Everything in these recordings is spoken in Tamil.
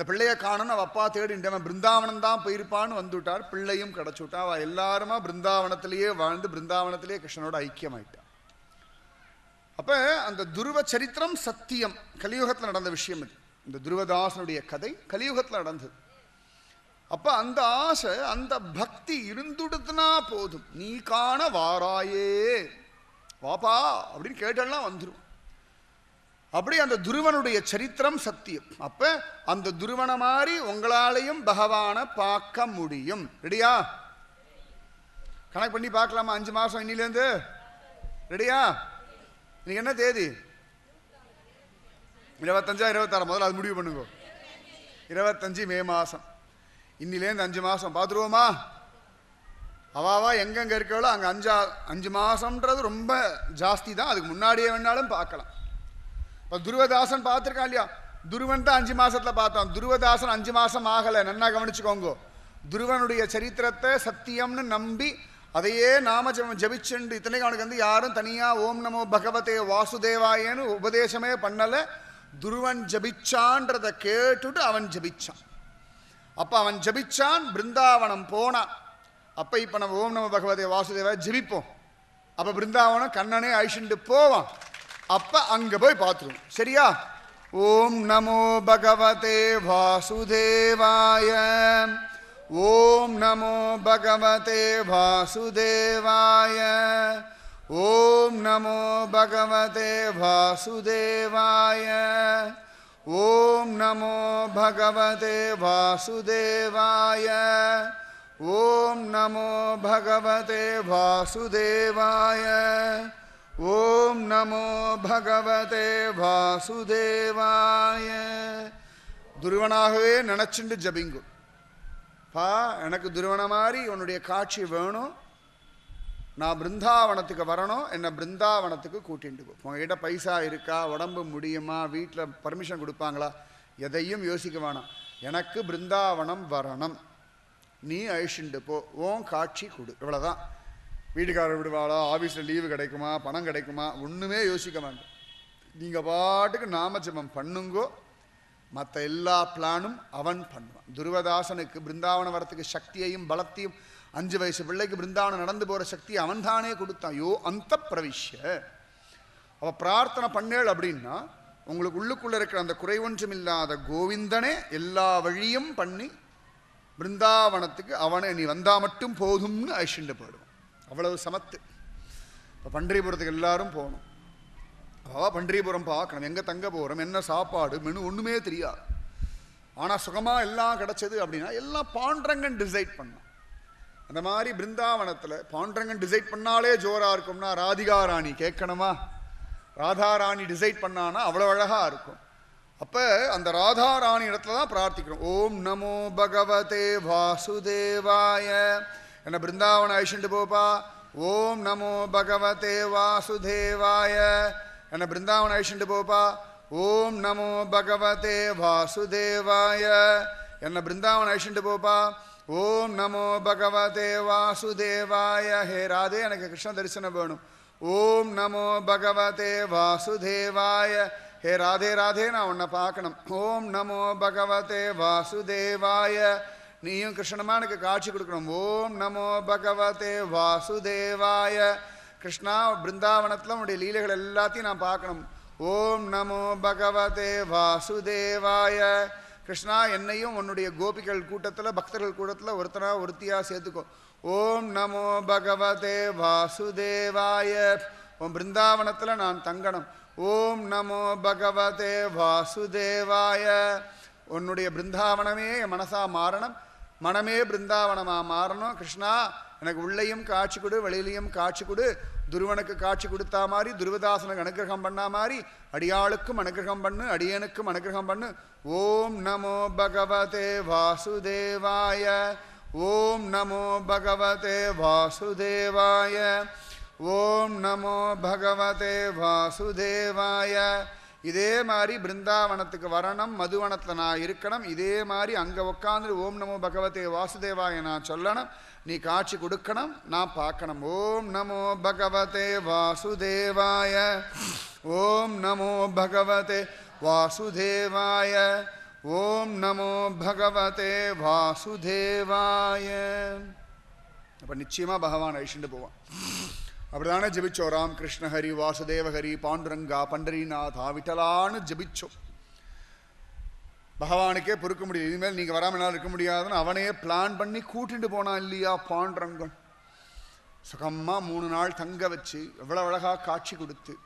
இந்த பிள்ளையை காணணும் அவள் அப்பா தேடிண்டவன் பிருந்தாவனம் தான் போயிருப்பான்னு வந்துவிட்டார். பிள்ளையும் கிடச்சுட்டா. அவள் எல்லாருமா பிருந்தாவனத்திலேயே வாழ்ந்து பிருந்தாவனத்திலேயே கிருஷ்ணனோட ஐக்கியமாயிட்டான். அப்போ அந்த துருவ சரித்திரம் சத்தியம், கலியுகத்தில் நடந்த விஷயம் இது. இந்த துருவதாசனுடைய கதை கலியுகத்தில் நடந்தது. அப்போ அந்த ஆசை அந்த பக்தி இருந்துடுதுனா போதும். நீ காண வாராயே வாப்பா அப்படின்னு கேட்டெல்லாம் வந்துடும். அப்படி அந்த துருவனுடைய சரித்திரம் சத்தியம். அப்ப அந்த துருவனை மாதிரி உங்களாலையும் பகவானை பார்க்க முடியும். ரெடியா? கணக்கு பண்ணி பார்க்கலாமா? 5 மாசம் இன்னிலேருந்து. ரெடியா? இன்னைக்கு என்ன தேதி? 25 26? முதல்ல அது முடிவு பண்ணுங்க. 25 மே மாசம். இன்னிலேருந்து 5 மாசம் பார்த்துருவோமா? அவாவா எங்கெங்க இருக்காளோ அங்கே 5 மாசம்ன்றது ரொம்ப ஜாஸ்தி தான். அதுக்கு முன்னாடியே வேணாலும் பார்க்கலாம். இப்போ துருவதாசன் பார்த்துருக்கான் இல்லையா? துருவன் தான் 5 மாசத்துல பார்த்தான். துருவதாசன் 5 மாசம் ஆகலை. நன்னா கவனிச்சுக்கோங்க. துருவனுடைய சரித்திரத்தை சத்தியம்னு நம்பி அதையே நாம ஜபிச்சுண்டு இத்தனைக்கு அவனுக்கு வந்து யாரும் தனியாக ஓம் நமோ பகவதே வாசுதேவாயன்னு உபதேசமே பண்ணலை. துருவன் ஜபிச்சான்றதை கேட்டுட்டு அவன் ஜபிச்சான். அப்போ அவன் ஜபிச்சான், பிருந்தாவனம் போனான். அப்போ இப்போ நம்ம ஓம் நமோ பகவதே வாசுதேவாய ஜபிப்போம். அப்போ பிருந்தாவனம் கண்ணனே அழிச்சுட்டு போவான். அப்போ அங்கே போய் பார்த்துருவோம். சரியா? ஓம் நமோ பகவதே வாசுதேவாய. ஓம் நமோ பகவதே வாசுதேவாய. ஓம் நமோ பகவதே வாசுதேவாய. ஓம் நமோ பகவதே வாசுதேவாய. ஓம் நமோ பகவதே வாசுதேவாய. ஓம் நமோ பகவதே வாசுதேவாய. துருவனாகவே நினச்சிண்டு ஜபிங்கு. பா, எனக்கு துருவன மாதிரி உன்னுடைய காட்சி வேணும். நான் பிருந்தாவனத்துக்கு வரணும். என்னை பிருந்தாவனத்துக்கு கூட்டிட்டு போ. உங்ககிட்ட பைசா இருக்கா, உடம்பு முடியுமா, வீட்டில் பர்மிஷன் கொடுப்பாங்களா, எதையும் யோசிக்க வேணாம். எனக்கு பிருந்தாவனம் வரணும். நீ அழிச்சுண்டு போ. ஓன் காட்சி கொடு. இவ்வளோதான். வீட்டுக்காரர் விடுவாளா, ஆஃபீஸில் லீவு கிடைக்குமா, பணம் கிடைக்குமா, ஒன்றுமே யோசிக்க வேண்டாம். நீங்கள் பாட்டுக்கு நாமஜபம் பண்ணுங்கோ. மற்ற எல்லா பிளானும் அவன் பண்ணுவான். துருவதாசனுக்கு பிருந்தாவனம் வரத்துக்கு சக்தியையும் பலத்தையும் 5 வயசு பிள்ளைக்கு பிருந்தாவனம் நடந்து போகிற சக்தியை அவன் தானே கொடுத்தான். யோ அந்த பிரவிஷ்ய. அவள் பிரார்த்தனை பண்ணேள் அப்படின்னா உங்களுக்கு உள்ளுக்குள்ளே இருக்கிற அந்த குறை ஒன்றும் இல்லாத கோவிந்தனே எல்லா வழியும் பண்ணி பிருந்தாவனத்துக்கு அவனை நீ வந்தால் மட்டும் போதும்னு அழிச்சுண்டு போயிடுவான். அவ்வளவு சமத்து. இப்போ பண்டரிபுரத்துக்கு எல்லாரும் போகணும். பண்டரிபுரம் பார்க்கணும். எங்கே தங்க போகிறோம், என்ன சாப்பாடு, மெனு ஒன்றுமே தெரியாது. ஆனால் சுகமாக எல்லாம் கிடச்சது அப்படின்னா எல்லாம் பாண்டரங்கன் டிசைட் பண்ணான். அந்த மாதிரி பிருந்தாவனத்தில் பாண்டரங்கன் டிசைட் பண்ணாலே ஜோராக இருக்கும்னா ராதிகா ராணி கேட்கணுமா? ராதா ராணி டிசைட் பண்ணானா அவ்வளோ அழகாக இருக்கும். அப்போ அந்த ராதா ராணி இடத்துல தான் பிரார்த்திக்கிறோம். ஓம் நமோ பகவதே வாசுதேவாய. என்ன பிருந்தாவன அழிச்சுண்டு போப்பா. ஓம் நமோ பகவதே வாசுதேவாய. என்ன பிருந்தாவன அழிச்சுண்டு போப்பா. ஓம் நமோ பகவதே வாசுதேவாய. என்ன பிருந்தாவன அழிச்சுண்டு போப்பா. ஓம் நமோ பகவதே வாசுதேவாய. ஹே ராதே, எனக்கு கிருஷ்ண தரிசனம் வேணும். ஓம் நமோ பகவதே வாசுதேவாய. ஹே ராதே ராதே, நான் உன்னை பார்க்கணும். ஓம் நமோ பகவதே வாசுதேவாய. நீயும் கிருஷ்ணமா எனக்கு காட்சி கொடுக்கணும். ஓம் நமோ பகவதே வாசுதேவாய. கிருஷ்ணா, பிருந்தாவனத்தில் உன்னுடைய லீலைகள் எல்லாத்தையும் நான் பார்க்கணும். ஓம் நமோ பகவதே வாசுதேவாய. கிருஷ்ணா, என்னையும் உன்னுடைய கோபிகள் கூட்டத்தில் பக்தர்கள் கூட்டத்தில் ஒருத்தியாக சேர்த்துக்கோ. ஓம் நமோ பகவதே வாசுதேவாய. உன் பிருந்தாவனத்தில் நான் தங்கணும். ஓம் நமோ பகவதே வாசுதேவாய. உன்னுடைய பிருந்தாவனமே என் மனசா மாறணும், மனமே பிருந்தாவனமாக மாறணும். கிருஷ்ணா, எனக்கு உள்ளேயும் காட்சி கொடு, வெளியிலையும் காட்சி கொடு. துருவனுக்கு காட்சி கொடுத்தா மாதிரி, துருவதாசனுக்கு அனுகிரகம் பண்ணா மாதிரி அடியாளுக்கும் அனுகிரகம் பண்ணு, அடியனுக்கும் அனுகிரகம் பண்ணு. ஓம் நமோ பகவதே வாசுதேவாய. ஓம் நமோ பகவதே வாசுதேவாய. ஓம் நமோ பகவதே வாசுதேவாய. இதே மாதிரி பிருந்தாவனத்துக்கு வரணும், மதுவனத்தில் நான் இருக்கணும். இதே மாதிரி அங்கே உட்காந்து ஓம் நமோ பகவதே வாசுதேவாய நான் சொல்லணும். நீ காட்சி கொடுக்கணும், நான் பார்க்கணும். ஓம் நமோ பகவதே வாசுதேவாய. ஓம் நமோ பகவதே வாசுதேவாய. ஓம் நமோ பகவதே வாசுதேவாய. அப்போ நிச்சயமாக பகவான் அழிச்சுட்டு போவான். அப்படிதானே ஜபிச்சோம். ராம் கிருஷ்ண ஹரி வாசுதேவ ஹரி பாண்டுரங்கா பண்டரிநாதா விட்டலான்னு ஜபிச்சோம். பகவானுக்கே பொறுக்க முடியும், இனிமேல் நீங்கள் வராமனால் இருக்க முடியாதுன்னு அவனே பிளான் பண்ணி கூட்டிட்டு போனான் இல்லையா பாண்டுரங்கன். சுகமாக 3 நாள் தங்க வச்சு எவ்வளோ அழகாக காட்சி கொடுத்து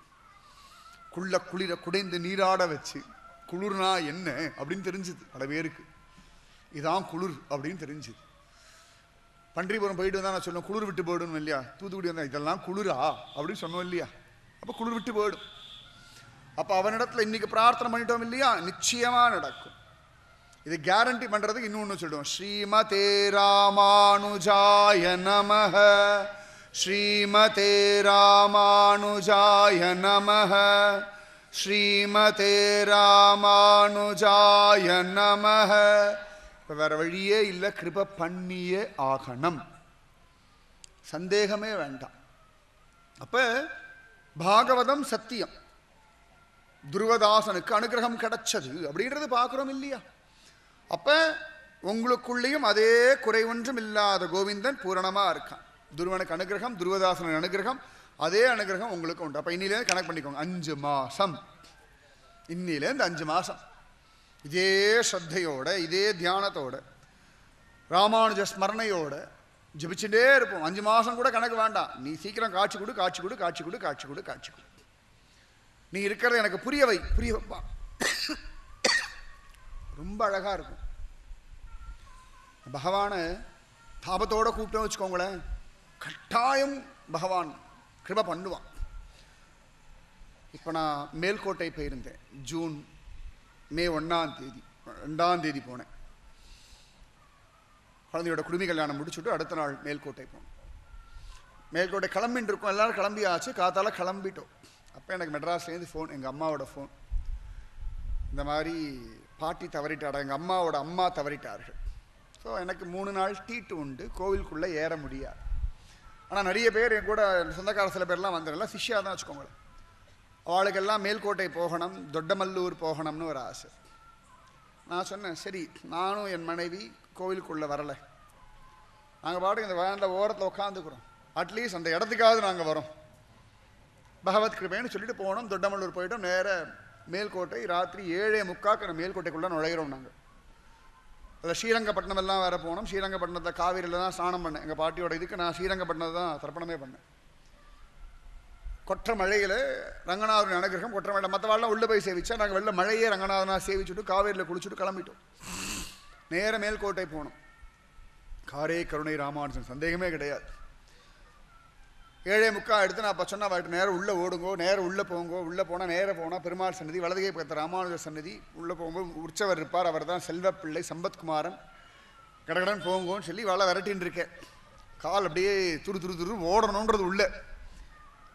குளிர குடைந்து நீராட வச்சு, குளிர்னா என்ன அப்படின்னு தெரிஞ்சுது பல பேருக்கு. இதான் குளிர் அப்படின்னு தெரிஞ்சுது. பன்றிபுரம் போயிட்டு வந்தால் நான் சொன்னேன் குளிர் விட்டு போயிடும் இல்லையா, தூத்துக்குடி வந்தால் இதெல்லாம் குளிரா அப்படின்னு சொன்னோம் இல்லையா, அப்போ குளிர் விட்டு போயிடும். அப்போ அவனிடத்துல இன்னைக்கு பிரார்த்தனை பண்ணிட்டோம் இல்லையா, நிச்சயமாக நடக்கும். இது கேரண்டி பண்ணுறதுக்கு இன்னொன்று சொல்லுவோம். ஸ்ரீமதே ராமானுஜாய நமஹ, ஸ்ரீமதே ராமானுஜாய நமஹ, ஸ்ரீமதே ராமானுஜாய நமஹ. இப்போ வேற வழியே இல்லை, கிருப பண்ணியே ஆகணும், சந்தேகமே வேண்டாம். அப்போ பாகவதம் சத்தியம், துருவதாசனுக்கு அனுகிரகம் கிடைச்சது அப்படின்றது பார்க்குறோம் இல்லையா. அப்போ உங்களுக்குள்ளேயும் அதே குறைவொன்றும் இல்லாத கோவிந்தன் பூரணமாக இருக்கான். துருவனுக்கு அனுகிரகம், துருவதாசனுக்கு அனுகிரகம், அதே அனுகிரகம் உங்களுக்கு உண்டு. அப்போ இன்னிலேருந்து கணக்கு பண்ணிக்கோங்க, 5 மாதம், இன்னிலேருந்து 5 மாதம் இதே ஸ்ரத்தையோட இதே தியானத்தோட ராமானுஜ ஸ்மரணையோட ஜபிச்சுட்டே இருப்போம். 5 மாதம் கூட கணக்கு வேண்டாம். நீ சீக்கிரம் காட்சி கொடு, காட்சி கொடு, காட்சி கொடு, காட்சி கொடு, காட்சி கொடு. நீ இருக்கிறத எனக்கு புரிய வைப்பா. ரொம்ப அழகாக இருக்கும். பகவானை தாபத்தோடு கூப்பிட்டோம் வச்சுக்கோங்களேன், கட்டாயம் பகவான் கிருபை பண்ணுவான். இப்போ நான் மேல்கோட்டை போயிருந்தேன். மே 2ஆம் தேதி போனேன். குழந்தையோட குடுமி கல்யாணம் முடிச்சுட்டு அடுத்த நாள் மேல்கோட்டை போனோம். மேல்கோட்டை கிளம்பின்னு இருக்கோம், எல்லோரும் கிளம்பியாச்சு, காத்தால கிளம்பிட்டோம். அப்போ எனக்கு மெட்ராஸ்லேருந்து ஃபோன், எங்கள் அம்மாவோட ஃபோன். இந்த மாதிரி பாட்டி தவறிட்டாடா, எங்கள் அம்மாவோட அம்மா தவறிட்டார்கள். ஸோ எனக்கு 3 நாள் தீட்டு உண்டு, கோவிலுக்குள்ளே ஏற முடியாது. ஆனால் நிறைய பேர் என் கூட சொந்தக்கார சில பேர்லாம் வந்துடலாம், சிஷ்யா தான் வச்சுக்கோங்களேன். அவளுக்கெல்லாம் மேல்கோட்டை போகணும், தொட்டமல்லூர் போகணும்னு ஒரு ஆசை. நான் சொன்னேன், சரி நானும் என் மனைவி கோவிலுக்குள்ளே வரலை, நாங்கள் பாட்டுக்கு இந்த வேனில் ஓரத்தில் உட்காந்துக்கிறோம், அட்லீஸ்ட் அந்த இடத்துக்காவது நாங்கள் வரோம், பகவத் கிருபைன்னு சொல்லிட்டு போனோம். தொட்டமல்லூர் போயிட்டோம். நேர மேல்கோட்டை ராத்திரி 7:45 மேல்கோட்டைக்குள்ளே நுழைகிறோம். நாங்கள் அதில் ஸ்ரீரங்கப்பட்டினம் எல்லாம் வேறு போனோம். ஸ்ரீரங்கப்பட்டினத்தில் காவிரியில் தான் ஸ்நானம் பண்ணேன். எங்கள் பாட்டியோட இதுக்கு நான் ஸ்ரீரங்கப்பட்டினத்தை தான் தர்ப்பணமே பண்ணேன். கொற்ற மழையில் ரங்கநாதன் அனுகிரகம், கொற்ற மழை மற்ற வாழ்லாம் உள்ளே போய் சேவிச்சா, நாங்கள் வெளில மழையே ரங்கநாதனாக சேவிச்சுட்டு காவேரியில் குளிச்சுட்டு கிளம்பிட்டோம். நேர மேல்கோட்டை போனோம். காரே கருணை ராமானுஜன், சந்தேகமே கிடையாது. 7:45 எடுத்து நான் அப்போ சொன்னால் வாட்டு நேரம் உள்ளே ஓடுங்கோ, நேரம் உள்ளே போங்கோ. உள்ளே போனால் நேராக போனால் பெருமாள் சன்னதி, வலதுகை பக்கத்தில் ராமானுஜர் சன்னதி. உள்ளே போகும்போது உற்சவர் இருப்பார், அவர் தான் செல்வப்பிள்ளை சம்பத்குமாரன். கடகடன் போங்கோன்னு சொல்லி வலை விரட்டின்னு இருக்கேன். கால் அப்படியே துரு ஓடணுன்றது உள்ளே.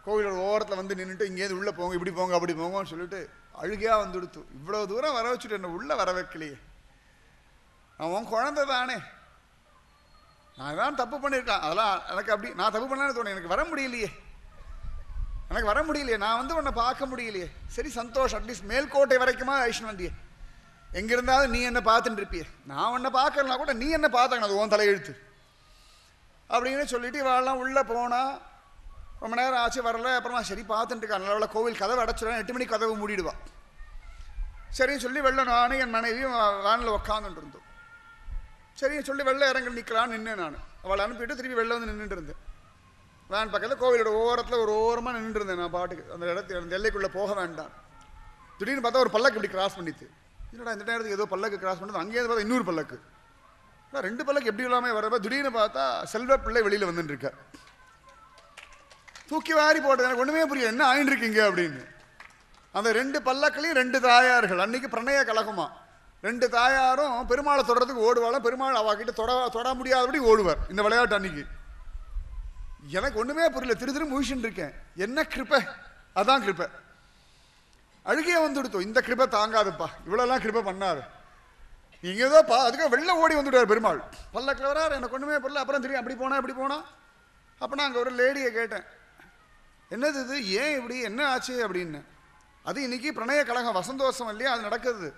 கோவிலோட ஓரத்தில் வந்து நின்றுட்டு இங்கேருந்து உள்ளே போங்க, இப்படி போங்க, அப்படி போங்கன்னு சொல்லிட்டு அழுகையாக வந்துடுத்து. இவ்வளோ தூரம் வர வச்சுட்டு என்ன உள்ளே வர வைக்கலையே, நான் உன் குழந்தை தானே, நான் தான் தப்பு பண்ணியிருக்கேன். அதெல்லாம் எனக்கு அப்படி நான் தப்பு பண்ணலான்னு தோணும். எனக்கு வர முடியலையே, நான் வந்து உன்னை பார்க்க முடியலையே. சரி சந்தோஷம், அட்லீஸ்ட் மேல்கோட்டை வரைக்குமா வைஷ்ணவந்தியே, எங்கே இருந்தாலும் நீ என்ன பார்த்துட்டு இருப்பியே, நான் உன்னை பார்க்கலனா கூட நீ என்ன பார்த்தாங்க, அது உன் தலையெழுத்து அப்படின்னு சொல்லிட்டு இவெல்லாம் உள்ளே போனால் ரொம்ப நேரம் ஆச்சு வரல. அப்புறமா சரி பார்த்துட்டு இருக்கா, நல்ல கோவில் கதவை அடைச்சிடுவேன், 8 மணிக்கு கதவு மூடிடுவான். சரின்னு சொல்லி வெளில நானும் என் மனைவியும் வேனில் உட்காந்துட்டு இருந்தோம். சரின்னு சொல்லி வெளில இறங்கி நிற்கலான்னு நின்று நான் அவளை அனுப்பிட்டு திருப்பி வெளில வந்து நின்றுட்டு இருந்தேன். வேன் பக்கத்தில் கோவிலோட ஓரத்தில் ஒரு ஓரமாக நின்றுட்டு இருந்தேன். நான் பாட்டுக்கு அந்த எல்லைக்குள்ளே போக வேண்டாம். திடீர்னு பார்த்தா ஒரு பல்லக்கு இப்படி கிராஸ் பண்ணிட்டு, என்னடா இந்த நேரத்துக்கு ஏதோ பல்லக்கு கிராஸ் பண்ணுறது, அங்கேயிருந்து பார்த்தா இன்னொரு பல்லக்கு, 2 பல்லக்கு எப்படி இல்லாமல் வரப்போ திடீர்னு பார்த்தா செல்வப்பிள்ளை வெளியில் வந்துட்டு இருக்க. தூக்கி வாரி போட்டது, எனக்கு ஒன்றுமே புரியல, என்ன ஆயின்னு இருக்கீங்க அப்படின்னு. அந்த 2 பல்லக்களையும் 2 தாயார்கள், அன்னைக்கு பிரணய கலகமா. 2 தாயாரும் பெருமாளை தொடறதுக்கு ஓடுவாள். பெருமாள் அவகிட்ட தொட முடியாதபடி ஓடுவார். இந்த விளையாட்டு அன்னைக்கு எனக்கு ஒன்றுமே புரியல, திரு முழிச்சுட்டு இருக்கேன். என்ன கிருப்பை, அதான் கிருப்பை. அழுகையே வந்துடுத்தோம், இந்த கிருப்பை தாங்காதுப்பா, இவ்வளோலாம் கிருப்பை பண்ணாது, நீங்கள் ஏதோ அதுக்காக வெளில ஓடி வந்துடுவார் பெருமாள். பல்லக்கில் வரார், எனக்கு ஒன்றுமே புரியல. அப்புறம் தெரியும் அப்படி போனா. அப்போ நான் அங்கே ஒரு லேடியை கேட்டேன், என்னது இது, ஏன் இப்படி, என்ன ஆச்சு அப்படின்னு. அது இன்னைக்கு பிரணய கழகம் வசந்தோஷம் இல்லையா, அது நடக்குது.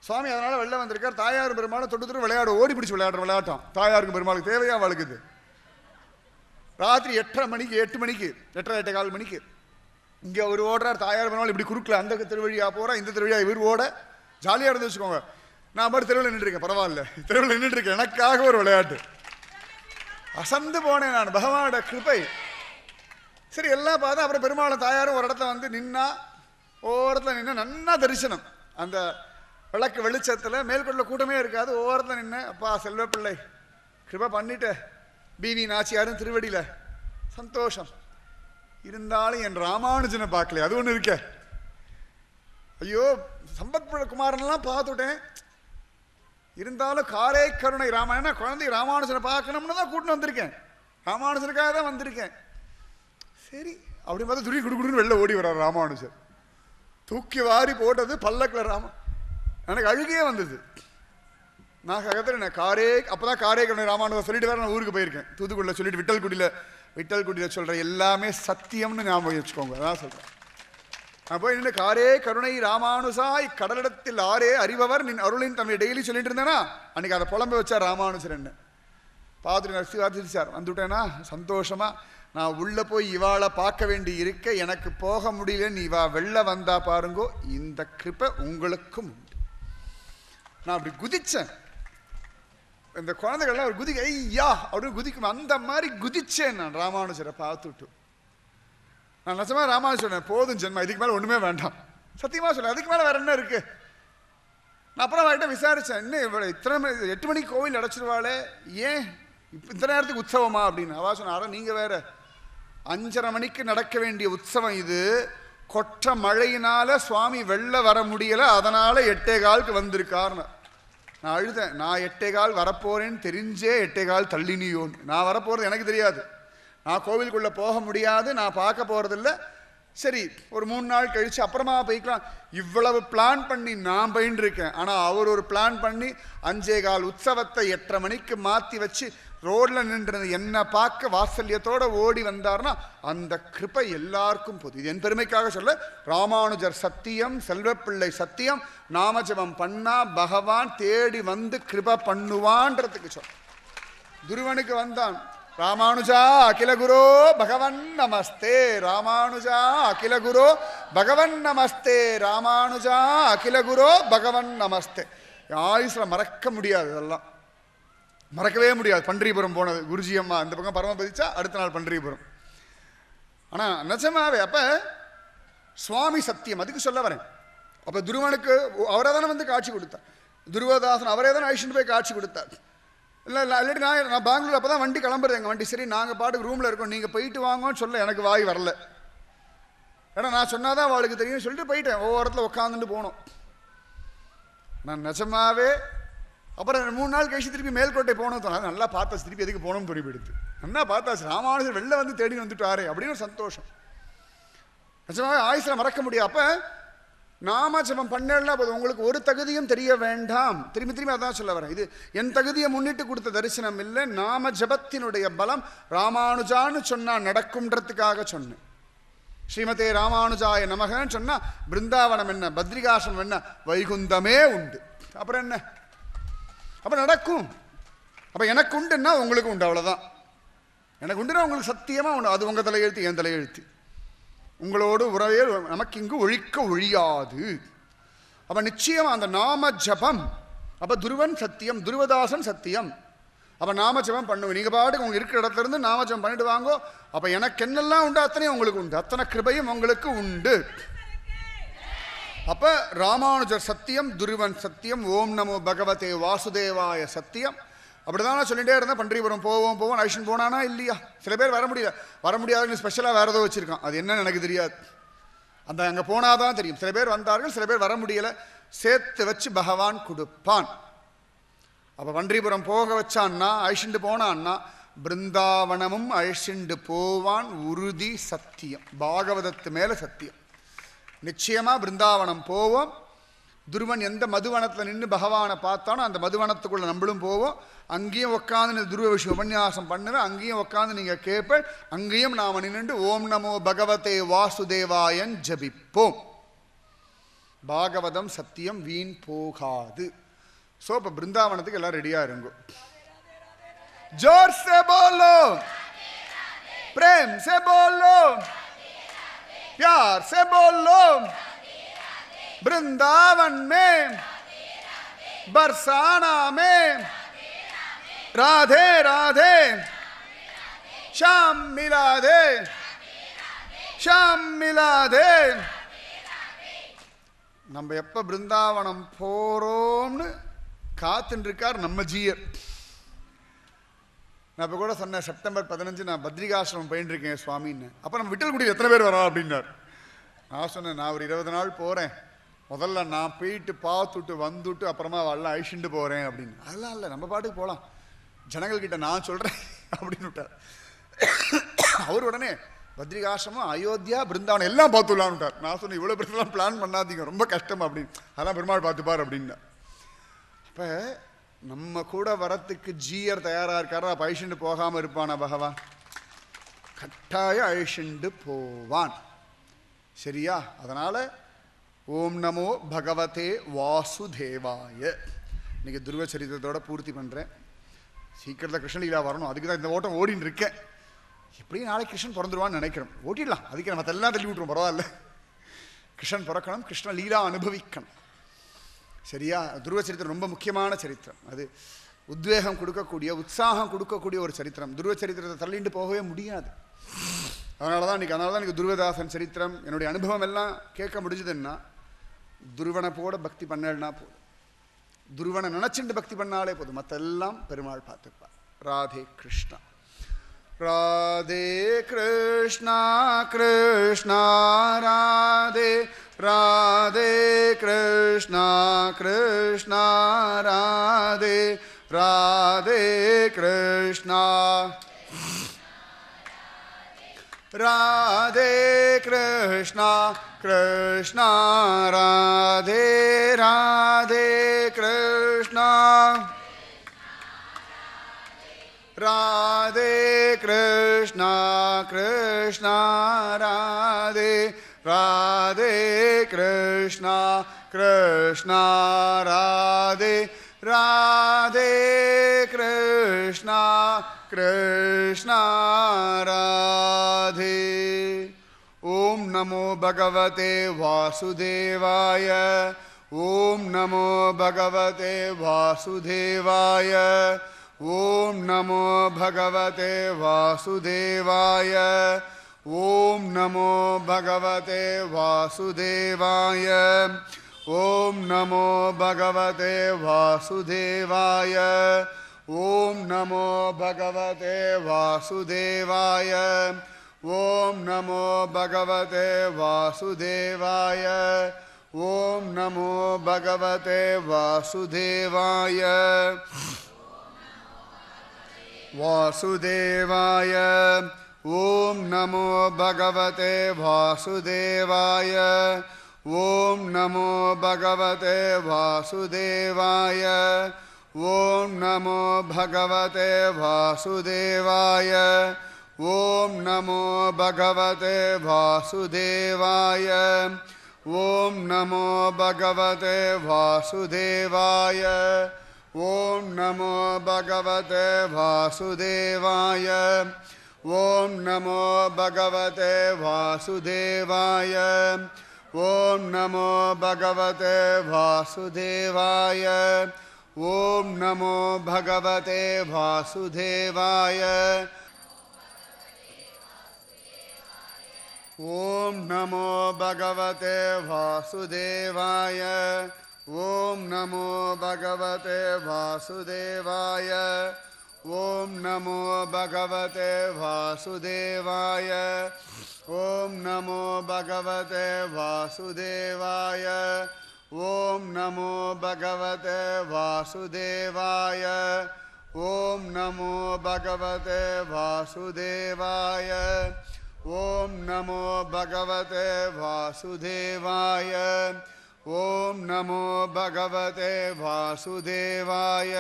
சுவாமி அதனால் வெளில வந்திருக்கார். தாயார் பெருமாளும் தொட்டு விளையாடு, ஓடி பிடிச்சி விளையாடுற விளையாட்டம் தாயாருக்கு பெருமாளுக்கு தேவையாக வளர்க்குது. ராத்திரி 8:30 மணிக்கு 8 மணிக்கு 8:30 8:15 மணிக்கு இங்கே அவர் ஓடுறார். தாயார் பெருமாள் இப்படி குறுக்கல, அந்த திருவழியாக போகிறா, இந்த திருவழியாக இவர் ஓட ஜாலியாக இருந்து வச்சுக்கோங்க. நான் பாட்டு தெருவில் நின்றுருக்கேன், பரவாயில்ல, தெருவில் நின்றுட்டுருக்கேன். எனக்காக ஒரு விளையாட்டு. அசந்து போனேன் நான், பகவானோட கிருபை. சரி எல்லாம் பார்த்தா அப்புறம் பெருமாளும் தாயாரும் ஒரு இடத்துல வந்து நின்னா, ஓரத்தில் நின்று நன்னா தரிசனம். அந்த விளக்கு வெளிச்சத்தில் மேல்கொட்டில் கூட்டமே இருக்காது. ஓரத்தில் நின்று, அப்பா செல்வப்பிள்ளை கிருபை பண்ணிட்ட, பிவி நாச்சியாரும் திருவடியில் சந்தோஷம். இருந்தாலும் என் ராமானுஜனை பார்க்கல, அது ஒன்று இருக்க. ஐயோ சம்பத் குமாரன்லாம் பார்த்துட்டேன், இருந்தாலும் காரே கருணை ராமாயண குழந்தை ராமானுஜனை பார்க்கணும்னு தான் கூட்டின்னு வந்திருக்கேன், ராமானுஜனுக்காக தான் வந்திருக்கேன். சரி அப்படி பார்த்தா துணி குடுக்குடுன்னு வெளில ஓடி வர்றார் ராமானுஜர். தூக்கி வாரி போட்டது பல்லக்கில் ராம. எனக்கு அழுகையே வந்தது. நான் கத்துறேன் காரே, அப்போதான் காரே கருணை ராமானுஜர் சொல்லிட்டு வேற நான் ஊருக்கு போயிருக்கேன், தூத்துக்குடியில் சொல்லிட்டு விட்டல்குடியில் சொல்கிறேன் எல்லாமே சத்தியம்னு ஞாபகம் வச்சுக்கோங்க. அதான் சொல்கிறேன். நான் போய் நின்று காரே கருணை ராமானுசாய் கடலிடத்தில் ஆரே அறிபவர் நின் அருளின் தன்மை டெய்லி சொல்லிட்டு இருந்தேனா, அன்றைக்கி அதை புலம்ப வச்சார் ராமானுஜர். என்ன பார்த்துட்டு நரசிவாதிச்சார். வந்துவிட்டேன்னா சந்தோஷமா நான் உள்ளே போய் இவாளை பார்க்க வேண்டி இருக்க, எனக்கு போக முடியலன்னு இவா வெளில வந்தா பாருங்கோ, இந்த கிருப்பை உங்களுக்கும் உண்டு. நான் அப்படி குதிச்சேன். இந்த குழந்தைகள்லாம் ஒரு குதிக்க ஐயா அப்படின்னு குதிக்கும், அந்த மாதிரி குதிச்சேன் நான் ராமானுஜரை பார்த்துட்டு. நான் நிஜமா ராமானுஜர் சொன்னேன், போதும் ஜென்மா, இதுக்கு மேலே ஒன்றுமே வேண்டாம், சத்தியமாக சொல்ல, அதுக்கு மேலே வேற என்ன இருக்கு. நான் அப்புறம் அவர்கிட்ட விசாரித்தேன், இன்னும் இவ்வளோ இத்தனை 8 மணிக்கு கோவில் அடைச்சிருவாளே, ஏன் இப்போ இந்த நேரத்துக்கு உற்சவமா அப்படின்னு. அவா சொன்னாரா, நீங்கள் வேற 5:30 மணிக்கு நடக்க வேண்டிய உற்சவம் இது, கொற்ற மழையினால சுவாமி வெளில வர முடியலை, அதனால் 8:15 வந்திருக்காருன்னு. நான் அழுதேன். நான் 8:15 வரப்போறேன்னு தெரிஞ்சே 8:15 தள்ளினியோன்னு. நான் வரப்போகிறது எனக்கு தெரியாது, நான் கோவிலுக்குள்ளே போக முடியாது, நான் பார்க்க போகிறதில்ல. சரி ஒரு 3 நாள் கழித்து அப்புறமா போய்க்கலாம். இவ்வளவு பிளான் பண்ணி நான் பயின்றிருக்கேன். ஆனால் அவர் ஒரு பிளான் பண்ணி 5:15 உற்சவத்தை 8:30 மணிக்கு மாற்றி வச்சு ரோடில் நின்றது என்ன பார்க்க வாத்சல்யத்தோடு ஓடி வந்தார்னா, அந்த கிருபை எல்லாருக்கும் போகுது. இது என் பெருமைக்காக சொல்ல, ராமானுஜர் சத்தியம், செல்வப்பிள்ளை சத்தியம், நாமஜபம் பண்ணா பகவான் தேடி வந்து கிருபை பண்ணுவான்றதுக்கு சொல். துருவனுக்கு வந்தான், ராமானுஜா அகில குரோ பகவன் நமஸ்தே, ராமானுஜா அகில குரோ பகவன் நமஸ்தே, ராமானுஜா அகில குரோ பகவன் நமஸ்தே. ஆயுசில் மறக்க முடியாது, இதெல்லாம் மறக்கவே முடியாது. பன்றிபுரம் போனது குருஜி அம்மா இந்த பக்கம் பரமபதிச்சா, அடுத்த நாள் பன்றிபுரம். ஆனால் நிஜமாவே அப்போ சுவாமி சத்தியம், அதுக்கு சொல்ல வரேன். அப்போ துருவனுக்கு அவரே தானே வந்து காட்சி கொடுத்தார், துருவதாசன் அவரே தானே ஐஷன் போய் காட்சி கொடுத்தார். இல்லை இல்லாட்டி நான் பெங்களூர் அப்போ தான் வண்டி கிளம்புறது, எங்கள் வண்டி. சரி நாங்கள் பாட்டுக்கு ரூமில் இருக்கோம், நீங்கள் போயிட்டு வாங்கன்னு சொல்ல எனக்கு வாய் வரல. ஏன்னா நான் சொன்னாதான் அவளுக்கு தெரியும் சொல்லிட்டு போயிட்டேன். ஒவ்வொரு இடத்துல உட்காந்துட்டு போனோம். நான் நிஜமாவே அப்புறம் 3 நாள் கழிச்சு திருப்பி மேல்கோட்டை போகணும் தோணாது. நல்லா பார்த்தாச்சு, திருப்பி எதுக்கு போகணும்னு தோணிப்படுது. நல்லா பார்த்தாச்சு, ராமானுஜர் வெளில வந்து தேடி வந்துட்டாரே அப்படின்னு ஒரு சந்தோஷம். நிஜமாவே ஆயுசில் மறக்க முடியாது. அப்போ நாமஜபம் பண்ணல போது உங்களுக்கு ஒரு தகுதியும் தெரிய வேண்டாம். திரும்பி திரும்பி அதான் சொல்ல வரேன். இது என் தகுதியை முன்னிட்டு கொடுத்த தரிசனம் இல்லை, நாம ஜபத்தினுடைய பலம். ராமானுஜான்னு சொன்னா நடக்கும்ன்றதுக்காக சொன்னேன். ஸ்ரீமதே ராமானுஜாய நமகன்னு சொன்னா பிருந்தாவனம் என்ன, பத்ரிகாசனம் என்ன, வைகுந்தமே உண்டு. அப்புறம் என்ன, அப்ப நடக்கும். அப்ப எனக்கு உண்டுன்னா உங்களுக்கு உண்டு, அவ்வளவுதான். எனக்கு உண்டுன்னா உங்களுக்கு சத்தியமா உண்டு. அது உங்க தலையெழுத்து, என் தலையெழுத்து. உங்களோடு உறவே நமக்கு இங்கு ஒழிக்க ஒழியாது. அப்ப நிச்சயமா அந்த நாம ஜபம். அப்ப துருவன் சத்தியம், துருவதாசன் சத்தியம். அப்ப நாம ஜபம் பண்ணுவேன். நீங்க பாட்டுக்கு உங்க இருக்கிற இடத்துல இருந்து நாம ஜபம் பண்ணிட்டு வாங்கோ. அப்ப எனக்கு என்னெல்லாம் உண்டு அத்தனையும் உங்களுக்கு உண்டு, அத்தனை கிருபையும் உங்களுக்கு உண்டு. அப்ப ராமானுஜர் சத்தியம், துருவன் சத்தியம், ஓம் நமோ பகவதே வாசுதேவாய சத்தியம். அப்படிதான் நான் சொல்லிட்டே இருந்தேன். பன்றிபுரம் போவோம் ஐஷன் போனானா இல்லையா. சில பேர் வர முடியாதுன்னு ஸ்பெஷலாக வேற ஏதோ வச்சிருக்கான், அது என்னன்னு எனக்கு தெரியாது. அந்த அங்கே போனாதான் தெரியும். சில பேர் வந்தார்கள், சில பேர் வர முடியலை. சேர்த்து வச்சு பகவான் கொடுப்பான். அப்போ பன்றிபுரம் போக வச்சான்னா, அழிச்சுண்டு போனான்னா, பிருந்தாவனமும் அழிச்சுண்டு போவான். உறுதி சத்தியம், பாகவதத்து மேலே சத்தியம். நிச்சயமாக பிருந்தாவனம் போவோம். துருவன் எந்த மதுவனத்தில் நின்று பகவானை பார்த்தானோ அந்த மதுவனத்துக்குள்ளே நம்மளும் போவோம். அங்கேயும் உட்காந்து துருவ விஷயம் உபன்யாசம் பண்ணுவேன். அங்கேயும் உட்காந்து நீங்கள் கேட்பேன். அங்கேயும் நாம் நின்று ஓம் நமோ பகவதே வாசுதேவாயன் ஜபிப்போம். பாகவதம் சத்தியம் வீண் போகாது. ஸோ இப்போ பிருந்தாவனத்துக்கு எல்லாம் ரெடியா இருங்கோ. जोर से बोलो, प्रेम से बोलो, प्यार से बोलो, वृंदावन में, बरसाना में, राधे राधे, श्याम मिला दे, श्याम मिला दे. நம்ம எப்ப பிருந்தாவனம் போறோம்னு காத்துட்டு இருக்கார் நம்ம ஜீயர். நான் இப்போ கூட சொன்னேன், செப்டம்பர் 15 நான் பத்ரிகாசிரமம் போயிட்டு இருக்கேன் சுவாமின்னு. அப்போ நம்ம விட்டல்குடியில் எத்தனை பேர் வரோம் அப்படின்னார். நான் சொன்னேன், நான் ஒரு 20 நாள் போகிறேன், முதல்ல நான் போயிட்டு பார்த்துட்டு வந்துட்டு அப்புறமா வரலாம் அழிச்சுட்டு போகிறேன் அப்படின்னு. அதெல்லாம் இல்லை, நம்ம பாட்டுக்கு போகலாம், ஜனங்கள்கிட்ட நான் சொல்கிறேன் அப்படின்னு விட்டார். அவர் உடனே பத்ரிகாசிரமம், அயோத்தியா, பிருந்தாவனம் எல்லாம் பார்த்துடலான்னு விட்டார். நான் சொன்னேன், இவ்வளோ பெருசெல்லாம் பிளான் பண்ணாதீங்க, ரொம்ப கஷ்டம் அப்படின்னு. அதெல்லாம் பெருமாள் பார்த்துப்பார் அப்படின்னா. அப்போ நம்ம கூட வரத்துக்கு ஜீயர் தயாராக இருக்காரா? அப்போ அழிச்சுண்டு போகாமல் இருப்பானா பகவான்? கட்டாயம் அழிச்சுண்டு போவான். சரியா? அதனால் ஓம் நமோ பகவதே வாசுதேவாய. இன்னைக்கு துருவ சரித்திரத்தோட பூர்த்தி பண்ணுறேன். சீக்கிரத்தில் கிருஷ்ணலீலா வரணும், அதுக்கு தான் இந்த ஓட்டம் ஓடின்னு இருக்கேன். எப்படியும் நாளைக்கு கிருஷ்ணன் பிறந்துருவான்னு நினைக்கிறோம். ஓட்டிடலாம், அதுக்கு நம்ம எல்லாம் தள்ளி விட்டுருவோம், பரவாயில்ல. கிருஷ்ணன் பிறக்கணும், கிருஷ்ண லீலா அனுபவிக்கணும். சரியா? துருவ சரித்திரம் ரொம்ப முக்கியமான சரித்திரம். அது உத்வேகம் கொடுக்கக்கூடிய, உற்சாகம் கொடுக்கக்கூடிய ஒரு சரித்திரம். துருவ சரித்திரத்தை தள்ளிட்டு போகவே முடியாது. அதனால தான் இன்னைக்கு துருவதாசன் சரித்திரம் என்னுடைய அனுபவம் எல்லாம் கேட்க முடிஞ்சதுன்னா, துருவனை போட பக்தி பண்ணலன்னா போதும், துருவனை நினைச்சுட்டு பக்தி பண்ணாலே போதும், மற்றெல்லாம் பெருமாள் பார்த்துப்பார். ராதே கிருஷ்ணா. ராதே கிருஷ்ணா கிருஷ்ணா ராதே, ராதே கிருஷ்ணா கிருஷ்ணா ராதே, ராதே கிருஷ்ணா, ராதே கிருஷ்ணா கிருஷ்ணா ராதே, ராதே கிருஷ்ணா, ராதே கிருஷ்ணா கிருஷ்ணா ராதே, ராதே கிருஷ்ணா கிருஷ்ணா ராதே, ராதே கிருஷ்ணா கிருஷ்ணா ராதே. ஓம் நமோ பகவதே வாசுதேவாய. ஓம் நமோ பகவதே வாசுதேவாய. ஓம் நமோ பகவதே வாசுதேவாய. ஓம் நமோ பகவதே வாசுதேவாய. ஓம் நமோ பகவதே வாசுதேவாய. ஓம் நமோ பகவதே வாசுதேவாய. ஓம் நமோ பகவதே வாசுதேவாய. ஓம் நமோ பகவதே வாசுதேவாய. வாசுதேவாய. ஓம் நமோ பகவதே வாசுதேவாய. ஓம் நமோ பகவதே வாசுதேவாய. ஓம் நமோ பகவதே வாசுதேவாய. ஓம் நமோ பகவதே வாசுதேவாய. ஓம் நமோ பகவதே வாசுதேவாய. ஓம் நமோ பகவதே வாசுதேவாய. ஓம் நமோ பகவதே வாசுதேவாய. ஓம் நமோ பகவதே வாசுதேவாய. ஓம் நமோ பகவதே வாசுதேவாய. ஓம் நமோ பகவதே வாசுதேவாய. ஓம் நமோ பகவதே வாசுதேவாய. ஓம் நமோ பகவதே வாசுதேவாய. ஓம் நமோ பகவதே வாசுதேவாய. ஓம் நமோ பகவதே வாசுதேவாய. ஓம் நமோ பகவதே வாசுதேவாய. ஓம் நமோ பகவதே வாசுதேவாய. ஓம் நமோ பகவதே வாசுதேவாய.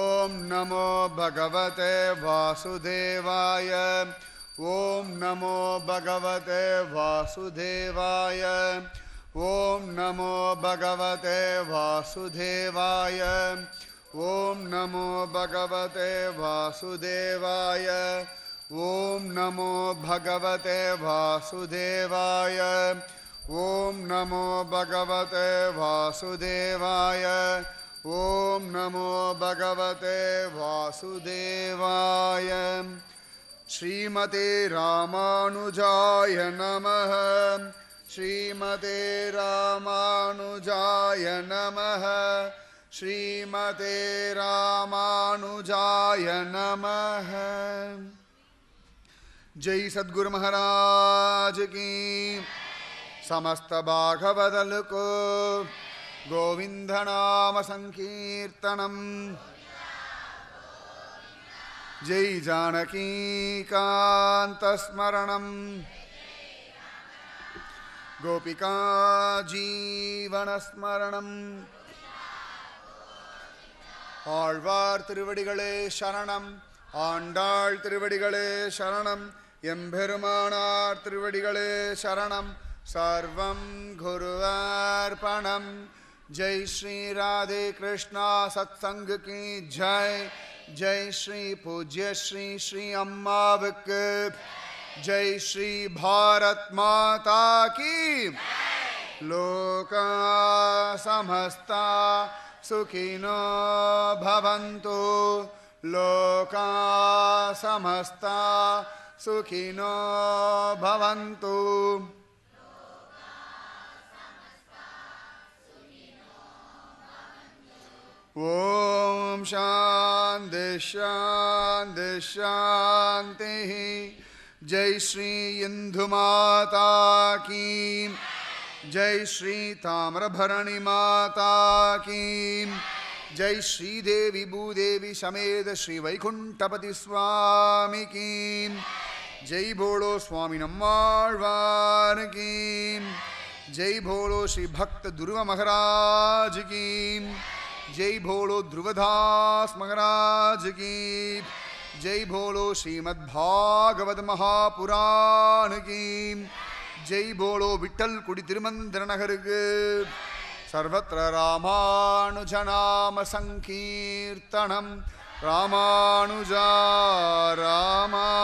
ஓம் நமோ பகவதே வாசுதேவாய. ஓம் நமோ பகவதே வாசுதேவாய. ॐ नमो भगवते वासुदेवाय ॐ नमो भगवते वासुदेवाय ॐ नमो भगवते वासुदेवाय ॐ नमो भगवते वासुदेवाय ॐ नमो भगवते वासुदेवाय श्रीमते रामानुजाय नमः श्रीमते रामानुजाय नमः श्रीमते रामानुजाय नमः। जय सद्गुरु महाराज की। समस्त भागवदल को गोविंद नाम संकीर्तनम। जय जानकी कांत स्मरणम गोपिका जीवन स्मरणम। ஆழ்வார் திருவடிகளே சரணம் ஆண்டாள் திருவடிகளே சரணம் எம்பெருமானார் திருவடிகளே சரணம் சர்வம் குருவார்ப்பணம்। जय श्री राधे कृष्णा सत्संग की जय। जय श्री पूज्य श्री श्री अम्मावक। जय श्री भारत माता की। लोका समस्ता सुखिनो भवन्तु लोका समस्ता सुखिनो भवन्तु। ओम शांति शांति शांति। जय श्री इंदु माता की। जय श्री ताम्रभरणी माता की। जय श्री देवी भूदेवी समेत श्री वैकुंठपति स्वामी की। जय बोलो स्वामी नम्माழ்வார் की। जय बोलो श्री भक्त ध्रुव महाराज की। जय बोलो ध्रुवदास महाराज की। जय बोलो श्रीमद्भागवत महापुराण की। जय बोलो विठल कुड़ी तिरुमंदिर नगर के। सर्वत्र रामानुजनाम संकीर्तनम। रामानुजा रामानुजा।